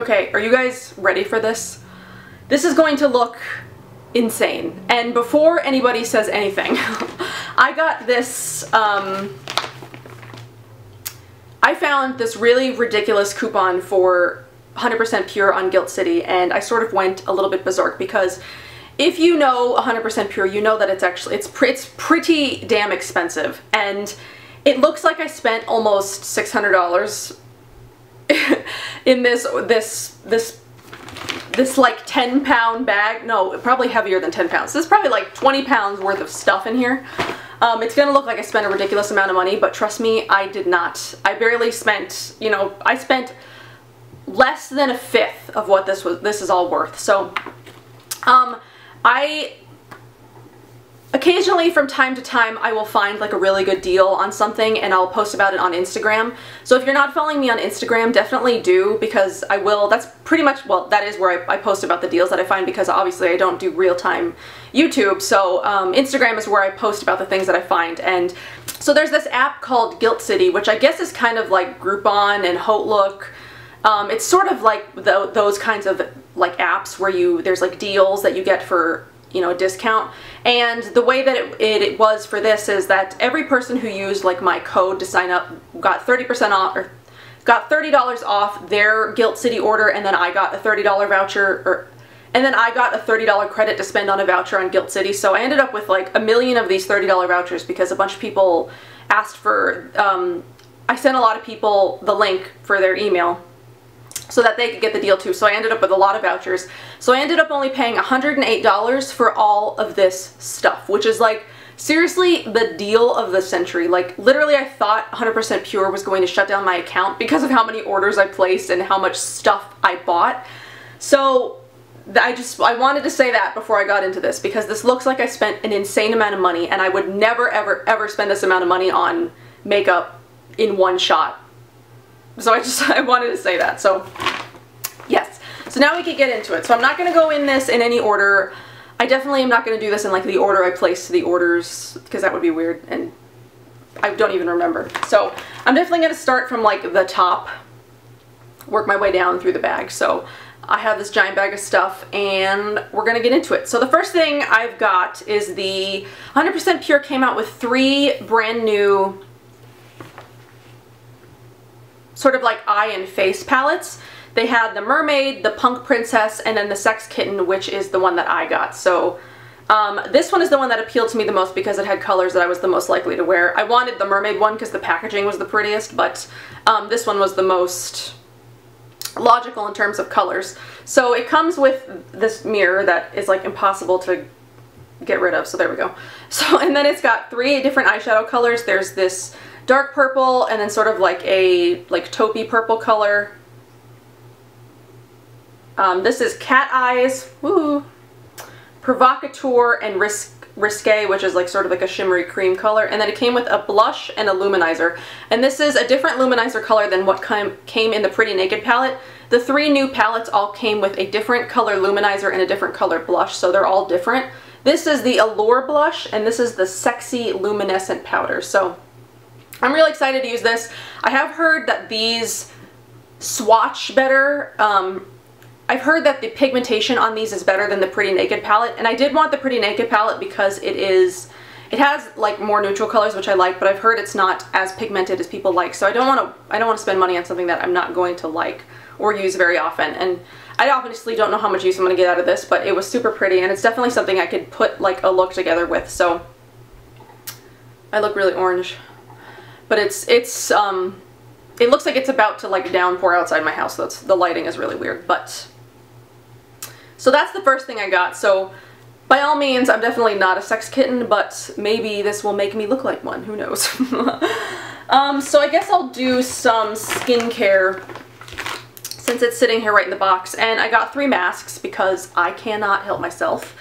Okay, are you guys ready for this? This is going to look insane. And before anybody says anything, I got this, I found this really ridiculous coupon for 100% Pure on Guilt City, and I sort of went a little bit berserk because if you know 100% Pure, you know that it's pretty damn expensive, and it looks like I spent almost $600 in this like 10-pound bag. No, probably heavier than 10 pounds. This is probably like 20 pounds worth of stuff in here. It's gonna look like I spent a ridiculous amount of money, but trust me, I did not. I barely spent, you know, I spent less than a fifth of what this is all worth. So, I occasionally, from time to time, I will find like a really good deal on something and I'll post about it on Instagram. So if you're not following me on Instagram, definitely do, because I will. That's pretty much, well, that is where I post about the deals that I find, because obviously I don't do real-time YouTube. So Instagram is where I post about the things that I find. And so there's this app called Guilt City, which I guess is kind of like Groupon and Hotlook. It's sort of like those kinds of like apps where there's like deals that you get for, you know, a discount. And the way that it was for this is that every person who used like my code to sign up got 30% off, or got $30 off their Guilt City order, and then I got a $30 voucher, and then I got a $30 credit to spend on a voucher on Guilt City. So I ended up with like 1 million of these $30 vouchers because a bunch of people asked for, I sent a lot of people the link for their email so that they could get the deal too. So I ended up with a lot of vouchers. So I ended up only paying $108 for all of this stuff, which is like seriously the deal of the century. Like literally I thought 100% Pure was going to shut down my account because of how many orders I placed and how much stuff I bought. So I wanted to say that before I got into this, because this looks like I spent an insane amount of money, and I would never ever ever spend this amount of money on makeup in one shot. So I wanted to say that. So yes, so now we can get into it. So I'm not going to go in this in any order. I definitely am not going to do this in like the order I placed the orders, because that would be weird and I don't even remember. So I'm definitely going to start from like the top, work my way down through the bag. So I have this giant bag of stuff and we're going to get into it. So the first thing I've got is the 100% Pure came out with 3 brand new sort of like eye and face palettes. They had the Mermaid, the Punk Princess, and then the Sex Kitten, which is the one that I got. So this one is the one that appealed to me the most because it had colors that I was the most likely to wear. I wanted the Mermaid one because the packaging was the prettiest, but this one was the most logical in terms of colors. So it comes with this mirror that is like impossible to get rid of. So there we go. So, and then it's got 3 different eyeshadow colors. There's this dark purple, and then sort of like a taupey purple color. This is Cat Eyes, woo, Provocateur, and Risque, which is like sort of like a shimmery cream color. And then it came with a blush and a luminizer. And this is a different luminizer color than what came in the Pretty Naked palette. The 3 new palettes all came with a different color luminizer and a different color blush, so they're all different. This is the Allure blush, and this is the Sexy Luminescent powder. So I'm really excited to use this. I have heard that these swatch better. I've heard that the pigmentation on these is better than the Pretty Naked palette, and I did want the Pretty Naked palette because it has like more neutral colors, which I like, but I've heard it's not as pigmented as people like. So I don't want to spend money on something that I'm not going to like or use very often. And I obviously don't know how much use I'm going to get out of this, but it was super pretty, and it's definitely something I could put like a look together with. So I look really orange. But it looks like it's about to like downpour outside my house. So the lighting is really weird. But so that's the first thing I got. So by all means, I'm definitely not a sex kitten, but maybe this will make me look like one. Who knows? So I guess I'll do some skincare since it's sitting here right in the box. And I got 3 masks because I cannot help myself.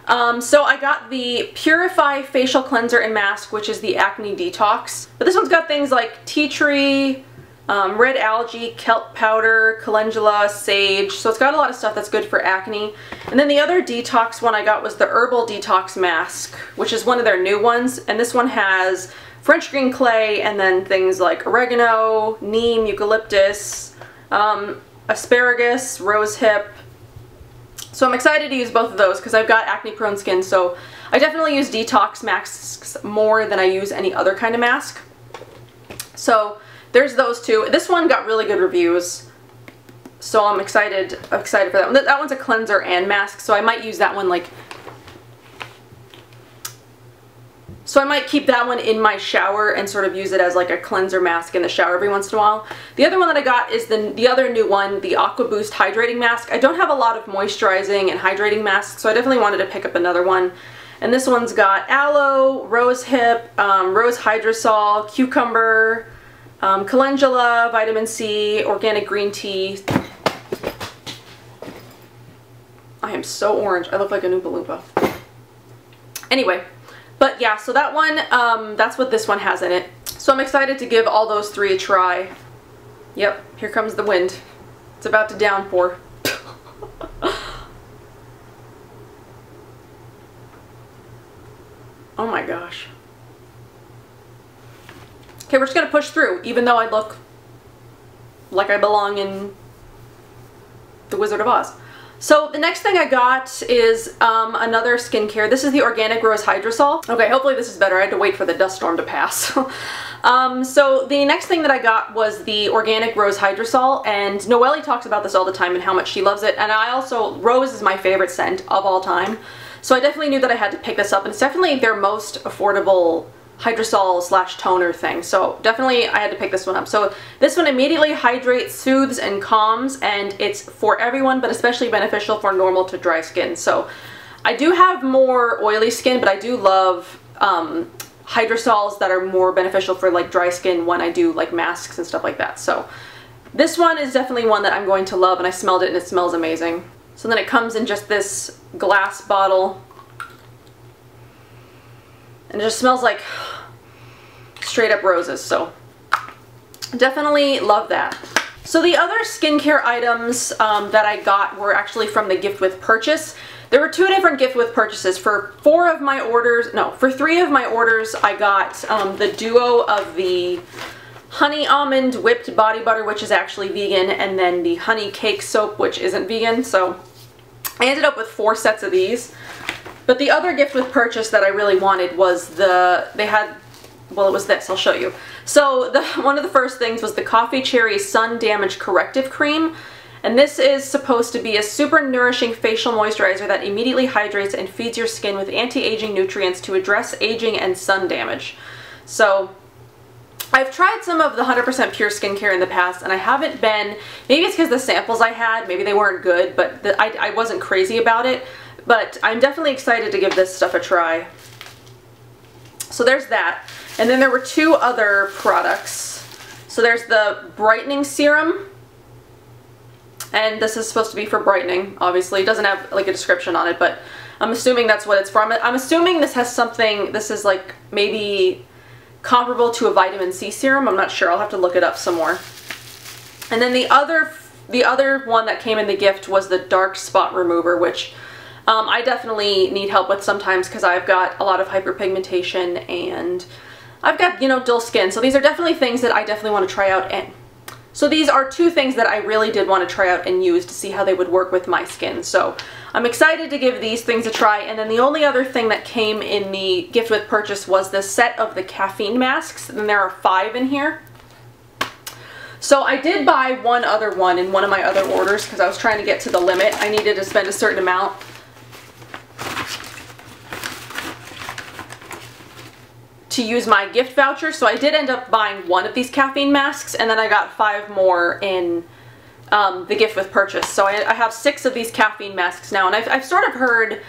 So I got the Purify Facial Cleanser and Mask, which is the Acne Detox. But this one's got things like tea tree, red algae, kelp powder, calendula, sage. So it's got a lot of stuff that's good for acne. And then the other detox one I got was the Herbal Detox Mask, which is one of their new ones. And this one has French green clay and then things like oregano, neem, eucalyptus, asparagus, rose hip. So I'm excited to use both of those because I've got acne prone skin, so I definitely use detox masks more than I use any other kind of mask. So there's those two. This one got really good reviews, so I'm excited for that one. That one's a cleanser and mask, so I might use that one like... So I might keep that one in my shower and sort of use it as like a cleanser mask in the shower every once in a while. The other one that I got is the other new one, the Aqua Boost Hydrating Mask. I don't have a lot of moisturizing and hydrating masks, so I definitely wanted to pick up another one. And this one's got aloe, rose hip, rose hydrosol, cucumber, calendula, vitamin C, organic green tea. I am so orange. I look like a Oompa Loompa. Anyway. But yeah, so that one, that's what this one has in it. So I'm excited to give all those three a try. Yep, here comes the wind. It's about to downpour. Oh my gosh. Okay, we're just gonna push through, even though I look like I belong in The Wizard of Oz. So the next thing I got is another skincare. This is the Organic Rose Hydrosol. Okay, hopefully this is better. I had to wait for the dust storm to pass. So the next thing that I got was the Organic Rose Hydrosol, and Noelle talks about this all the time and how much she loves it. And I also, rose is my favorite scent of all time. So I definitely knew that I had to pick this up, and it's definitely their most affordable hydrosol slash toner thing, so definitely I had to pick this one up. So this one immediately hydrates, soothes, and calms, and it's for everyone, but especially beneficial for normal to dry skin. So I do have more oily skin, but I do love hydrosols that are more beneficial for like dry skin when I do like masks and stuff like that. So this one is definitely one that I'm going to love, and I smelled it and it smells amazing. So then it comes in just this glass bottle, and it just smells like straight up roses, so definitely love that. So the other skincare items that I got were actually from the gift with purchase. There were two different gift with purchases. For three of my orders, I got the duo of the honey almond whipped body butter, which is actually vegan, and then the honey cake soap, which isn't vegan. So I ended up with 4 sets of these. But the other gift with purchase that I really wanted was it was this, I'll show you. So one of the first things was the Coffee Cherry Sun Damage Corrective Cream. And this is supposed to be a super nourishing facial moisturizer that immediately hydrates and feeds your skin with anti-aging nutrients to address aging and sun damage. So I've tried some of the 100% pure skincare in the past, and I haven't been, maybe it's because the samples I had, maybe they weren't good, but I wasn't crazy about it. But I'm definitely excited to give this stuff a try. So there's that. And then there were 2 other products. So there's the Brightening Serum. And this is supposed to be for brightening, obviously. It doesn't have like a description on it, but I'm assuming that's what it's for. I'm assuming this has something, this is like maybe comparable to a vitamin C serum. I'm not sure. I'll have to look it up some more. And then the other one that came in the gift was the Dark Spot Remover, which I definitely need help with sometimes because I've got a lot of hyperpigmentation and I've got, you know, dull skin. So these are definitely things that I definitely want to try out. And so these are 2 things that I really did want to try out and use to see how they would work with my skin. So I'm excited to give these things a try. And then the only other thing that came in the gift with purchase was the set of the caffeine masks. And there are 5 in here. So I did buy one other one in one of my other orders because I was trying to get to the limit. I needed to spend a certain amount. To use my gift voucher, so I did end up buying one of these caffeine masks, and then I got 5 more in the gift with purchase. So I have 6 of these caffeine masks now, and I've sort of heard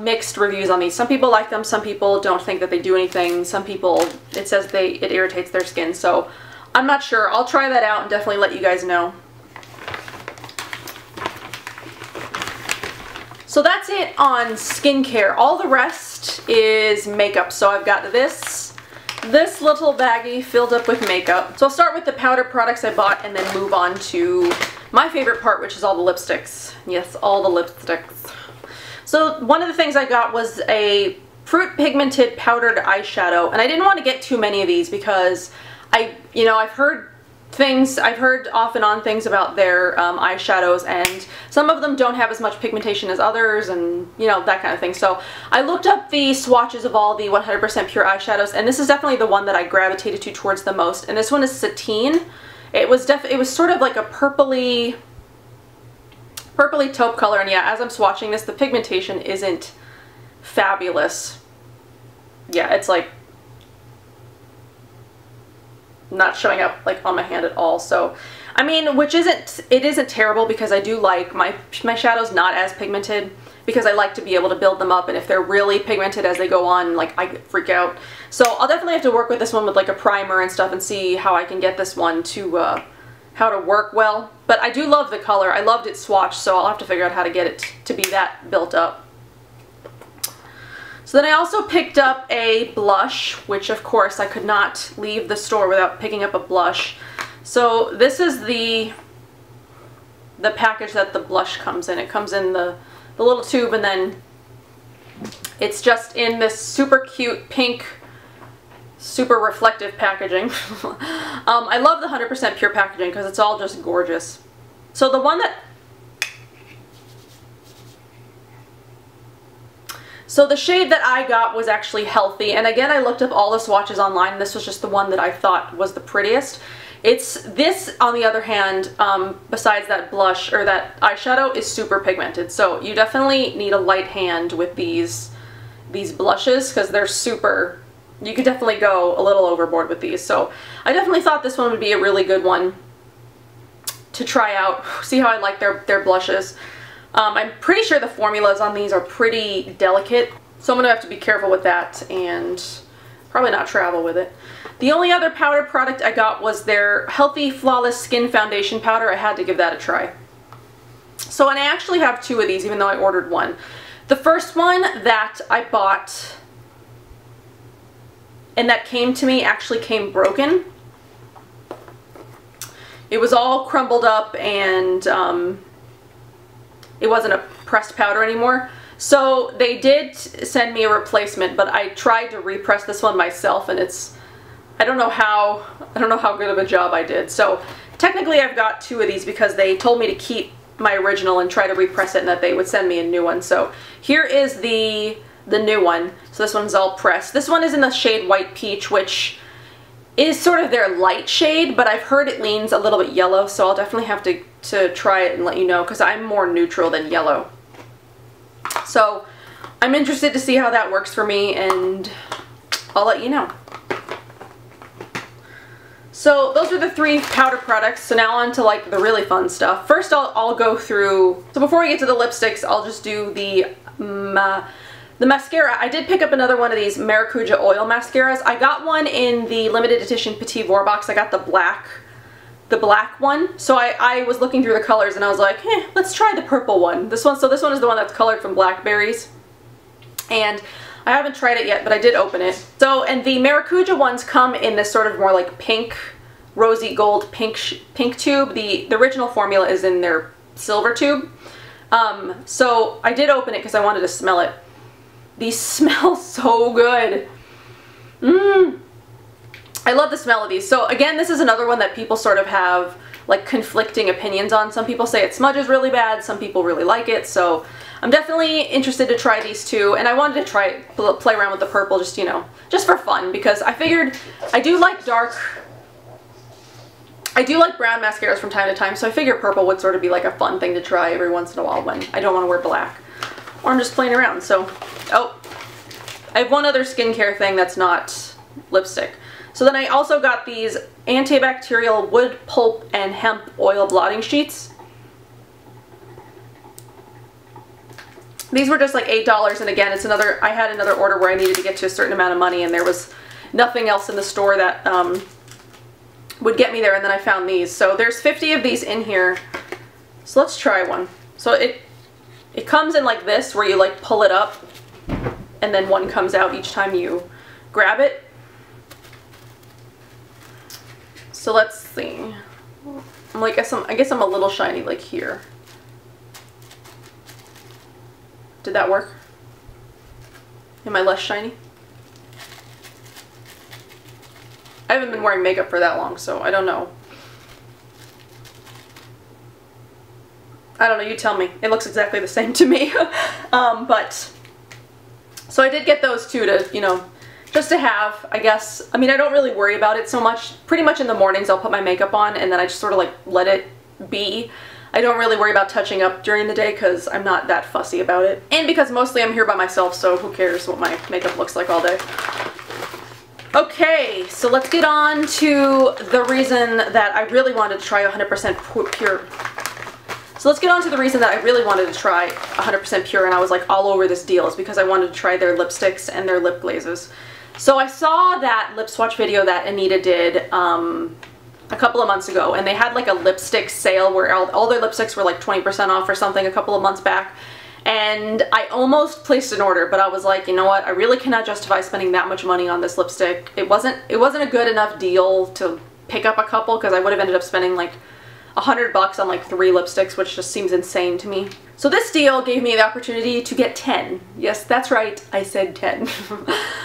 mixed reviews on these. Some people like them, some people don't think that they do anything, some people, it says it irritates their skin, so I'm not sure. I'll try that out and definitely let you guys know. So that's it on skincare. All the rest is makeup. So I've got this little baggie filled up with makeup. So I'll start with the powder products I bought and then move on to my favorite part, which is all the lipsticks. Yes, all the lipsticks. So one of the things I got was a fruit pigmented powdered eyeshadow, and I didn't want to get too many of these because I've heard things, I've heard off and on things about their eyeshadows, and some of them don't have as much pigmentation as others, and you know, that kind of thing. So I looked up the swatches of all the 100% pure eyeshadows, and this is definitely the one that I gravitated to towards the most, and this one is Sateen. It was sort of like a purpley taupe color, and yeah, as I'm swatching this, the pigmentation isn't fabulous. Yeah, it's like not showing up like on my hand at all. So I mean, it isn't terrible, because I do like my shadows not as pigmented, because I like to be able to build them up, and if they're really pigmented as they go on, like, I freak out. So I'll definitely have to work with this one with like a primer and stuff and see how I can get this one to how to work well. But I do love the color. I loved its swatch, so I'll have to figure out how to get it to be that built up. So then I also picked up a blush, which of course I could not leave the store without picking up a blush. So this is the package that the blush comes in. It comes in the little tube, and then it's just in this super cute pink, super reflective packaging. I love the 100% pure packaging because it's all just gorgeous. So the one that... So the shade that I got was actually Healthy, and again, I looked up all the swatches online, and this was just the one that I thought was the prettiest. This, on the other hand, besides that blush, or that eyeshadow, is super pigmented, so you definitely need a light hand with these blushes, because they're super... You could definitely go a little overboard with these, so I definitely thought this one would be a really good one to try out, see how I like their blushes. I'm pretty sure the formulas on these are pretty delicate, so I'm going to have to be careful with that and probably not travel with it. The only other powder product I got was their Healthy Flawless Skin Foundation Powder. I had to give that a try. So, and I actually have two of these, even though I ordered one. The first one that I bought and that came to me actually came broken. It was all crumbled up, and it wasn't a pressed powder anymore. So they did send me a replacement, but I tried to repress this one myself, and I don't know how good of a job I did. So technically I've got two of these because they told me to keep my original and try to repress it, and that they would send me a new one. So here is the new one. So this one's all pressed. This one is in the shade White Peach, which is sort of their light shade, but I've heard it leans a little bit yellow, so I'll definitely have to try it and let you know, because I'm more neutral than yellow. So I'm interested to see how that works for me, and I'll let you know. So those are the three powder products. So now on to like the really fun stuff. First I'll go through, so before we get to the lipsticks, I'll just do the mascara. I did pick up another one of these Maracuja oil mascaras. I got one in the limited edition Petit Vour box. I got the black one. So I was looking through the colors and I was like, let's try the purple one. So this one is the one that's colored from blackberries. And I haven't tried it yet, but I did open it. So, and the Maracuja ones come in this sort of more like pink, rosy gold pink tube. The original formula is in their silver tube. So I did open it because I wanted to smell it. These smell so good. I love the smell of these. So again, this is another one that people sort of have like conflicting opinions on. Some people say it smudges really bad, some people really like it. So I'm definitely interested to try these two, and I wanted to play around with the purple, just, you know, just for fun, because I figured I do like brown mascaras from time to time, so I figured purple would sort of be like a fun thing to try every once in a while when I don't want to wear black, or I'm just playing around. So, oh, I have one other skincare thing that's not lipstick. So then I also got these antibacterial wood pulp and hemp oil blotting sheets. These were just like $8, and again, it's I had another order where I needed to get to a certain amount of money, and there was nothing else in the store that would get me there, and then I found these. So there's 50 of these in here. So let's try one. So it comes in like this, where you like pull it up, and then one comes out each time you grab it. So let's see. I guess I'm a little shiny like here. Did that work? Am I less shiny? I haven't been wearing makeup for that long, so I don't know. I don't know, you tell me. It looks exactly the same to me. So I did get those two to, you know, just to have, I guess. I mean, I don't really worry about it so much. Pretty much in the mornings I'll put my makeup on and then I just sort of like let it be. I don't really worry about touching up during the day because I'm not that fussy about it. And because mostly I'm here by myself, so who cares what my makeup looks like all day. Okay, so let's get on to the reason that I really wanted to try 100% pure. So let's get on to the reason that I really wanted to try 100% pure and I was like all over this deal is because I wanted to try their lipsticks and their lip glazes. So I saw that lip swatch video that Anita did a couple of months ago, and they had like a lipstick sale where all their lipsticks were like 20% off or something a couple of months back. And I almost placed an order, but I was like, you know what, I really cannot justify spending that much money on this lipstick. It wasn't a good enough deal to pick up a couple because I would have ended up spending like $100 on like 3 lipsticks, which just seems insane to me. So this deal gave me the opportunity to get 10. Yes, that's right, I said 10.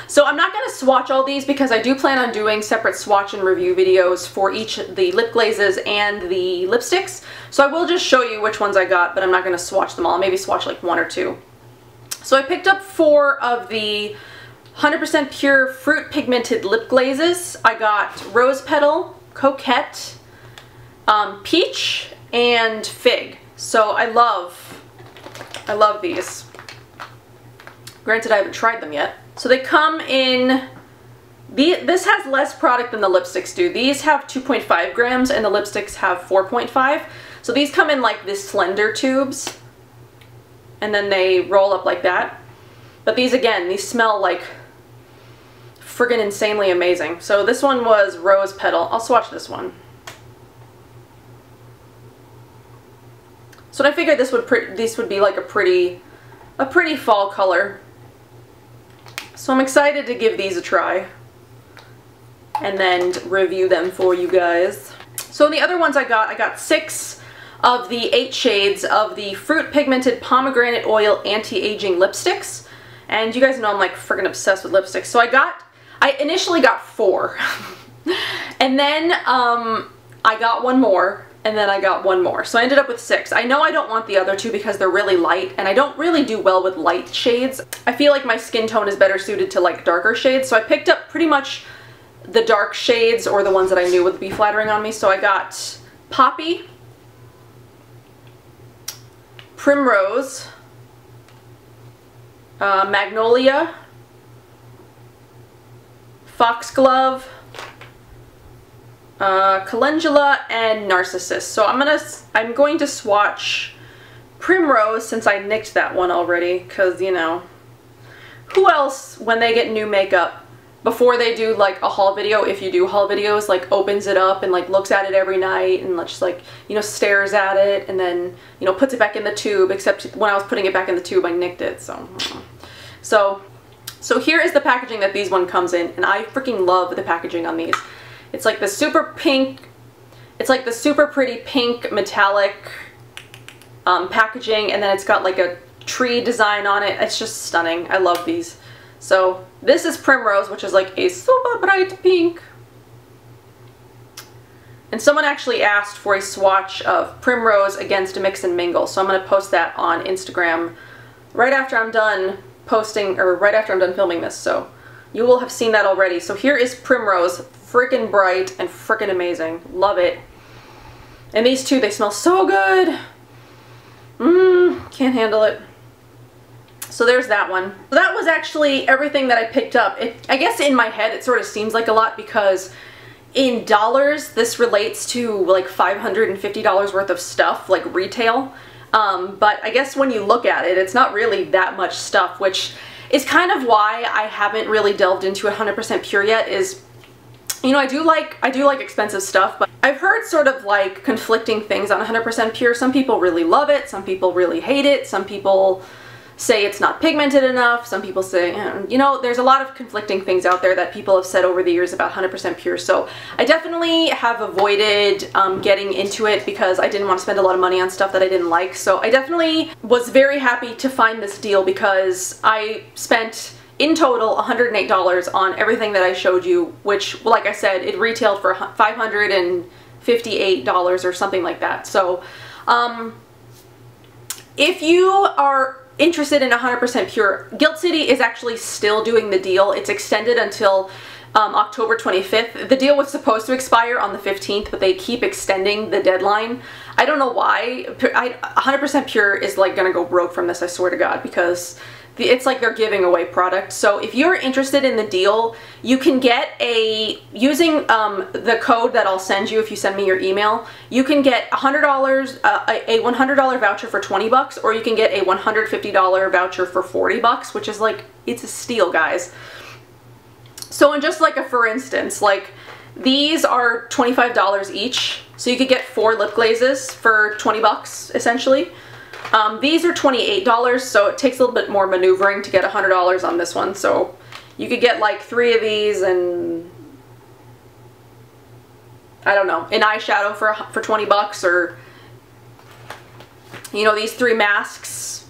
So I'm not going to swatch all these because I do plan on doing separate swatch and review videos for each the lip glazes and the lipsticks. So I will just show you which ones I got, but I'm not going to swatch them all. I'll maybe swatch like 1 or 2. So I picked up 4 of the 100% pure fruit pigmented lip glazes. I got Rose Petal, Coquette, Peach, and Fig. So I love these. Granted, I haven't tried them yet. So they come in, this has less product than the lipsticks do. These have 2.5 grams and the lipsticks have 4.5. So these come in like this slender tubes and then they roll up like that. But these, again, these smell like friggin' insanely amazing. So this one was Rose Petal. I'll swatch this one. So I figured this would be like a pretty fall color. So I'm excited to give these a try and then review them for you guys. So the other ones I got 6 of the 8 shades of the Fruit Pigmented Pomegranate Oil Anti-Aging Lipsticks. And you guys know I'm like friggin' obsessed with lipsticks. So I initially got 4. And then I got 1 more. And then I got 1 more. So I ended up with 6. I know I don't want the other 2 because they're really light, and I don't really do well with light shades. I feel like my skin tone is better suited to like darker shades, so I picked up pretty much the dark shades or the ones that I knew would be flattering on me. So I got Poppy, Primrose, Magnolia, Foxglove, Calendula, and Narcissus. So I'm going to swatch Primrose since I nicked that one already, because, you know, who else, when they get new makeup, before they do like a haul video, if you do haul videos, like opens it up and like looks at it every night and just like, you know, stares at it and then, you know, puts it back in the tube, except when I was putting it back in the tube I nicked it. So here is the packaging that these one comes in, and I freaking love the packaging on these. It's like the super pink, it's like the super pretty pink metallic packaging, and then it's got like a tree design on it. It's just stunning. I love these. So this is Primrose, which is like a super bright pink. And someone actually asked for a swatch of Primrose against Mix and Mingle, so I'm going to post that on Instagram right after I'm done posting, or right after I'm done filming this, so you will have seen that already. So here is Primrose, freaking bright and freaking amazing. Love it. And these two, they smell so good. Can't handle it. So there's that one. So that was actually everything that I picked up. I guess in my head it sort of seems like a lot because in dollars this relates to like $550 worth of stuff, like retail. But I guess when you look at it, it's not really that much stuff, which is kind of why I haven't really delved into 100% pure yet. Is, you know, I do like expensive stuff, but I've heard sort of like conflicting things on 100% pure. Some people really love it, some people really hate it, some people say it's not pigmented enough, some people say, you know, there's a lot of conflicting things out there that people have said over the years about 100% pure. So I definitely have avoided getting into it because I didn't want to spend a lot of money on stuff that I didn't like. So I definitely was very happy to find this deal because I spent in total $108 on everything that I showed you, which, like I said, it retailed for $558 or something like that. So if you are interested in 100% pure, Guilt City is actually still doing the deal. It's extended until October 25th. The deal was supposed to expire on the 15th, but they keep extending the deadline. I don't know why. 100% pure is like gonna go broke from this, I swear to God, because it's like they're giving away product. So if you're interested in the deal, you can get using the code that I'll send you if you send me your email, you can get $100, a $100 voucher for 20 bucks, or you can get a $150 voucher for 40 bucks, which is like, it's a steal, guys. So in just like a for instance, like these are $25 each, so you could get 4 lip glazes for 20 bucks essentially. These are $28, so it takes a little bit more maneuvering to get $100 on this one. So you could get like 3 of these and I don't know, an eyeshadow for 20 bucks, or you know, these 3 masks.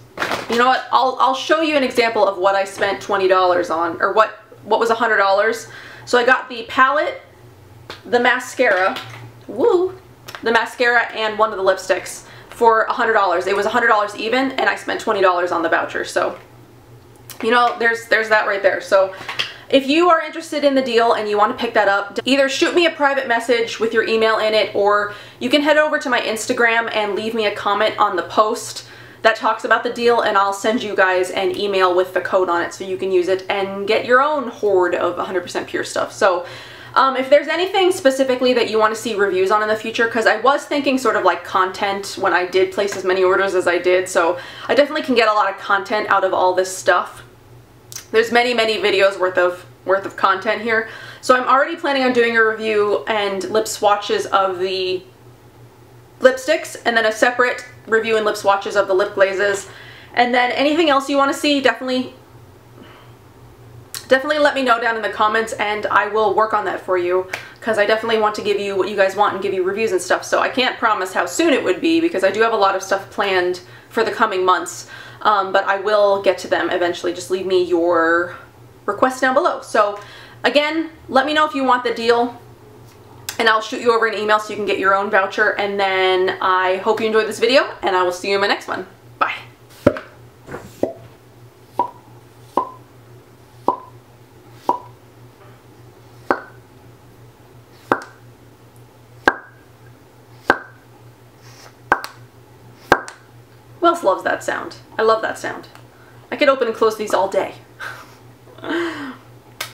You know what? I'll show you an example of what I spent $20 on, or what was $100. So I got the palette, the mascara, the mascara, and one of the lipsticks for $100. It was $100 even, and I spent $20 on the voucher. So, you know, there's that right there. So if you are interested in the deal and you want to pick that up, either shoot me a private message with your email in it, or you can head over to my Instagram and leave me a comment on the post that talks about the deal, and I'll send you guys an email with the code on it so you can use it and get your own hoard of 100% pure stuff. So if there's anything specifically that you want to see reviews on in the future, because I was thinking sort of like content when I did place as many orders as I did, so I definitely can get a lot of content out of all this stuff. There's many videos worth of content here. So I'm already planning on doing a review and lip swatches of the lipsticks, and then a separate review and lip swatches of the lip glazes. And then anything else you want to see, definitely let me know down in the comments, and I will work on that for you, because I definitely want to give you what you guys want and give you reviews and stuff. So I can't promise how soon it would be, because I do have a lot of stuff planned for the coming months, but I will get to them eventually. Just leave me your requests down below. So again, let me know if you want the deal, and I'll shoot you over an email so you can get your own voucher. And then I hope you enjoyed this video, and I will see you in my next one. Bye. Who else loves that sound? I love that sound. I could open and close these all day.